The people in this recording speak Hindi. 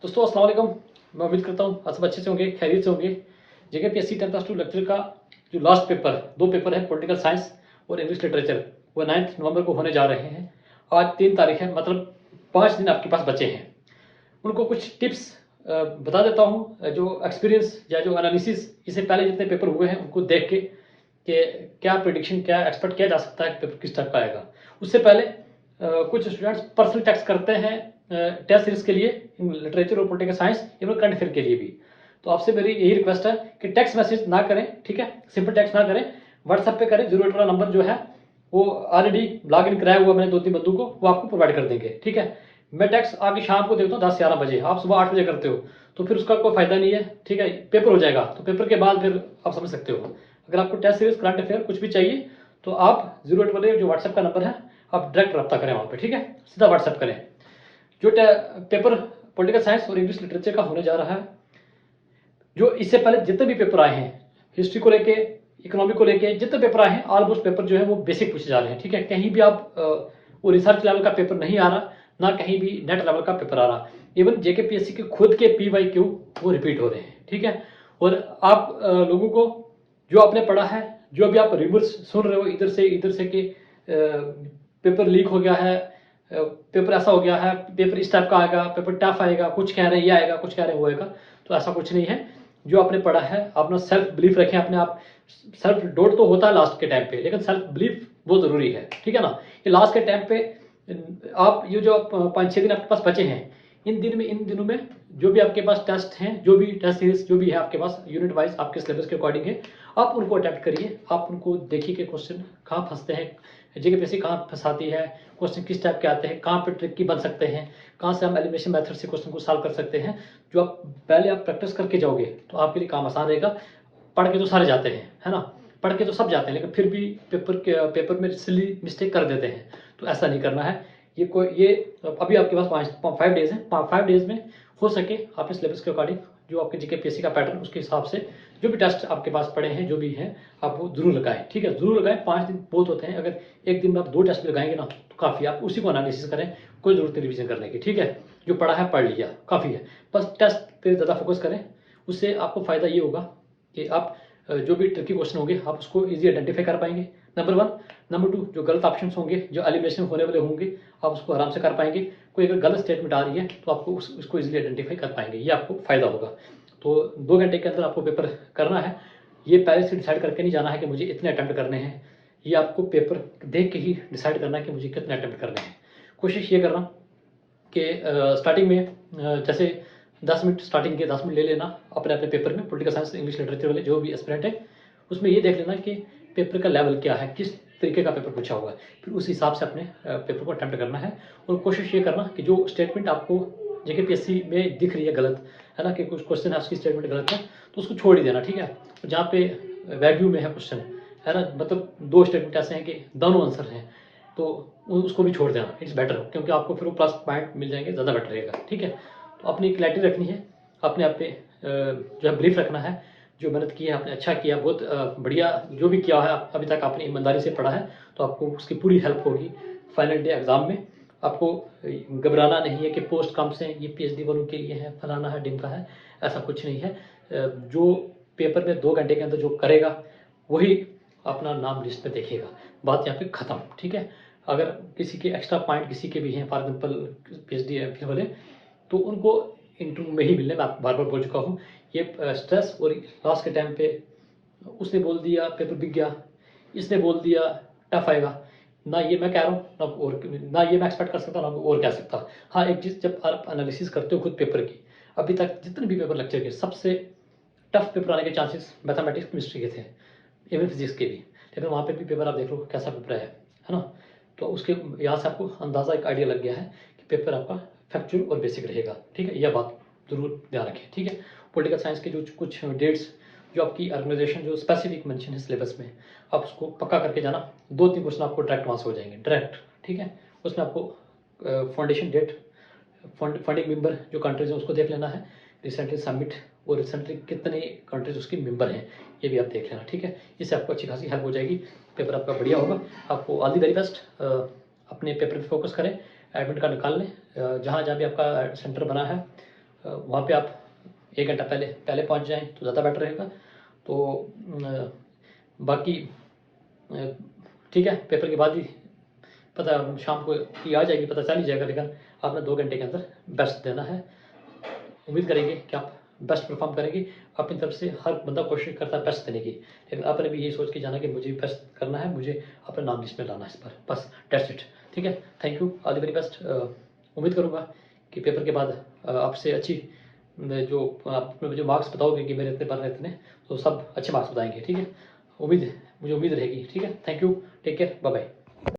दोस्तों अस्सलाम वालेकुम। मैं उम्मीद करता हूँ आप सब अच्छे से होंगे, खैरियत से होंगे। जेकेपीएससी 10+2 लेक्चर का जो लास्ट पेपर, दो पेपर है, पॉलिटिकल साइंस और इंग्लिश लिटरेचर, वो 9 नवंबर को होने जा रहे हैं। आज 3 तारीख है, मतलब 5 दिन आपके पास बचे हैं। उनको कुछ टिप्स बता देता हूँ, जो एक्सपीरियंस या जो एनालिसिस इससे पहले जितने पेपर हुए हैं उनको देख के कि क्या प्रिडिक्शन, क्या एक्सपेक्ट किया जा सकता है कि पेपर किस टाइप का आएगा। उससे पहले कुछ स्टूडेंट्स पर्सनल टेस्ट करते हैं टेस्ट सीरीज के लिए, लिटरेचर और political science, even current affair के लिए भी। तो आपसे मेरी यही रिक्वेस्ट है कि टेक्स्ट मैसेज ना करें, ठीक है, सिंपल टेक्स्ट ना करें, व्हाट्सएप पे करें। 08 वाला नंबर जो है वो ऑलरेडी लॉग इन कराया हुआ मैंने 2-3 बंदों को, वो आपको प्रोवाइड कर देंगे, ठीक है। मैं टेक्स्ट आगे शाम को देखता हूँ 10-11 बजे, आप सुबह 8 बजे करते हो तो फिर उसका कोई फायदा नहीं है, ठीक है। पेपर हो जाएगा तो पेपर के बाद फिर आप समझ सकते हो। अगर आपको टेस्ट सीरीज, करंट अफेयर कुछ भी चाहिए तो आप 08 वाले जो व्हाट्सएप का नंबर है आप डायरेक्ट रब्ता करें वहाँ पे, ठीक है, सीधा व्हाट्सएप करें। जो पेपर पॉलिटिकल साइंस और इंग्लिश लिटरेचर का होने जा रहा है, जो इससे पहले जितने भी पेपर आए हैं, हिस्ट्री को लेके, इकोनॉमी को लेके जितने पेपर आए हैं, ऑलमोस्ट पेपर जो है वो बेसिक पूछे जा रहे हैं, ठीक है। कहीं भी आप वो रिसर्च लेवल का पेपर नहीं आ रहा, ना कहीं भी नेट लेवल का पेपर आ रहा। इवन जेकेपीएससी के खुद के PYQ वो रिपीट हो रहे हैं, ठीक है। और आप लोगों को जो आपने पढ़ा है, जो अभी आप रिवर्स सुन रहे हो इधर से कि पेपर लीक हो गया है, पेपर ऐसा हो गया है, पेपर इस टाइप का आएगा, पेपर टफ आएगा, कुछ कह रहे हैं ये आएगा, कुछ कह रहे हैं वो आएगा, तो ऐसा कुछ नहीं है। जो आपने पढ़ा है, अपना सेल्फ बिलीफ रखें अपने आप। सेल्फ डाउट तो होता है लास्ट के टाइम पे, लेकिन सेल्फ बिलीफ बहुत जरूरी है, ठीक है ना। ये लास्ट के टाइम पे आप ये जो 5-6 दिन आपके पास बचे हैं, इन दिनों में जो भी आपके पास टेस्ट हैं, जो भी टेस्ट सीरीज जो भी है आपके पास यूनिट वाइज आपके सिलेबस के अकॉर्डिंग है, आप उनको अटेम्प्ट करिए। आप उनको देखिए कि क्वेश्चन कहाँ फंसते हैं, जेकेपीएससी कहाँ फंसाती है, क्वेश्चन किस टाइप के आते हैं, कहाँ पे ट्रिक की बन सकते हैं, कहाँ से हम एलिमिनेशन मेथड से क्वेश्चन को सॉल्व कर सकते हैं। जो आप पहले आप प्रैक्टिस करके जाओगे तो आपके लिए काम आसान रहेगा। पढ़ के तो सारे जाते हैं, है ना, पढ़ के तो सब जाते हैं, लेकिन फिर भी पेपर में सिली मिस्टेक कर देते हैं। तो ऐसा नहीं करना है। ये अभी आपके पास 5 डेज हैं, 5 डेज में हो सके आपने सिलेबस के अकॉर्डिंग, जो आपके जेकेपीएससी का पैटर्न उसके हिसाब से जो भी टेस्ट आपके पास पड़े हैं, जो भी हैं, आप वो जरूर लगाएं, ठीक है, जरूर लगाएं। 5 दिन बहुत होते हैं, अगर एक दिन में आप 2 टेस्ट भी लगाएंगे ना तो काफ़ी, आप उसी को एनालिसिस करें, कोई जरूरत नहीं रिविजन करने की, ठीक है। जो पढ़ा है पढ़ लिया, काफ़ी है। बस टेस्ट पे ज़्यादा फोकस करें, उससे आपको फ़ायदा ये होगा कि आप जो भी ट्रिकी क्वेश्चन होंगे आप उसको ईजी आइडेंटिफाई कर पाएंगे, नंबर 1। नंबर 2, जो गलत ऑप्शन होंगे, जो एलिमिनेशन होने वाले होंगे, आप उसको आराम से कर पाएंगे। कोई अगर गलत स्टेटमेंट आ रही है तो आपको उसको ईजिली आइडेंटिफाई कर पाएंगे, ये आपको फ़ायदा होगा। तो 2 घंटे के अंदर आपको पेपर करना है। ये पहले से डिसाइड करके नहीं जाना है कि मुझे इतने अटैम्प्ट करने हैं, ये आपको पेपर देख के ही डिसाइड करना है कि मुझे कितने अटैम्प्ट करने हैं। कोशिश ये करना कि स्टार्टिंग में जैसे 10 मिनट, स्टार्टिंग के 10 मिनट ले लेना अपने अपने पेपर में, पॉलिटिकल साइंस, इंग्लिश लिटरेचर वाले जो भी एस्पिरेंट है, उसमें ये देख लेना कि पेपर का लेवल क्या है, किस तरीके का पेपर पूछा हुआ है, फिर उस हिसाब से अपने पेपर को अटैम्प्ट करना है। और कोशिश ये करना कि जो स्टेटमेंट आपको जेकेपीएससी में दिख रही है गलत, है ना, कि कुछ क्वेश्चन है उसकी स्टेटमेंट गलत है, तो उसको छोड़ ही देना, ठीक है। तो जहाँ पे वैल्यू में है क्वेश्चन, है ना, मतलब 2 स्टेटमेंट ऐसे हैं कि दोनों आंसर हैं, तो उसको भी छोड़ देना, इट्स बेटर, क्योंकि आपको फिर वो प्लस पॉइंट मिल जाएंगे, ज़्यादा बेटर रहेगा, ठीक है। तो अपनी क्लैरिटी रखनी है, अपने आप पे जो है बिलीफ रखना है। जो मेहनत की है आपने, अच्छा किया, बहुत बढ़िया जो भी किया है अभी तक आपने ईमानदारी से पढ़ा है, तो आपको उसकी पूरी हेल्प होगी फाइनल डे एग्ज़ाम में। आपको घबराना नहीं है कि पोस्ट कम से ये PhD वालों के लिए है, फलाना है, ढिमका है, ऐसा कुछ नहीं है। जो पेपर में 2 घंटे के अंदर जो करेगा वही अपना नाम लिस्ट में देखेगा, बात यहाँ पे ख़त्म, ठीक है। अगर किसी के एक्स्ट्रा पॉइंट किसी के भी हैं, फॉर एग्जाम्पल PhD MPhil वाले, तो उनको इंटरव्यू में ही मिलने, मैं बार बार बोल चुका हूँ। ये स्ट्रेस और लास्ट के टाइम पे उसने बोल दिया पेपर बिक गया, इसने बोल दिया टफ आएगा, ना ये मैं कह रहा हूँ, ना ये मैं एक्सपेक्ट कर सकता, ना और कह सकता। हाँ, एक चीज़, जब आप एनालिसिस करते हो खुद पेपर की, अभी तक जितने भी पेपर लेक्चर के, सबसे टफ पेपर आने के चांसेस मैथमेटिक्स, केमिस्ट्री के थे, इवन फिजिक्स के भी, लेकिन वहाँ पे भी पेपर आप देख लो कैसा पेपर है ना। तो उसके यहाँ से आपको अंदाज़ा, एक आइडिया लग गया है कि पेपर आपका फैक्चुअल और बेसिक रहेगा, ठीक है। यह बात जरूर ध्यान रखें, ठीक है। पॉलिटिकल साइंस के जो कुछ डेट्स जो आपकी ऑर्गेनाइजेशन जो स्पेसिफिक मेंशन है सिलेबस में, आप उसको पक्का करके जाना। 2-3 क्वेश्चन आपको डायरेक्ट वहाँ से हो जाएंगे, डायरेक्ट, ठीक है। उसमें आपको फाउंडेशन डेट, फंडिंग मेंबर जो कंट्रीज है उसको देख लेना है, रिसेंटली समिट, और रिसेंटली कितने कंट्रीज उसकी मेंबर हैं, ये भी आप देख लेना, ठीक है। इससे आपको अच्छी खासी हेल्प हो जाएगी, पेपर आपका बढ़िया होगा। आपको ऑल दी वेरी बेस्ट। अपने पेपर पे फोकस करें, एडमिट कार्ड निकाल लें, जहाँ जहाँ भी आपका सेंटर बना है, वहाँ पे आप 1 घंटा पहले पहुँच जाएँ तो ज़्यादा बेटर रहेगा। तो बाकी ठीक है, पेपर के बाद ही पता शाम को ही आ जाएगी, पता चल ही जाएगा, लेकिन आपने 2 घंटे के अंदर बेस्ट देना है। उम्मीद करेंगे कि आप बेस्ट परफॉर्म करेंगे। अपनी तरफ से हर बंदा कोशिश करता है बेस्ट देने की, लेकिन आपने भी यही सोच के जाना कि मुझे बेस्ट करना है, मुझे अपना नाम लिस्ट में लाना है इस बार, बस दैट्स इट। ठीक है, thank you, all the very best. उम्मीद करूँगा कि पेपर के बाद आपसे अच्छी जो आप जो मार्क्स बताओगे कि मेरे इतने बन रहे इतने, तो सब अच्छे मार्क्स बताएंगे। ठीक है, मुझे उम्मीद रहेगी। ठीक है, thank you, take care, bye bye.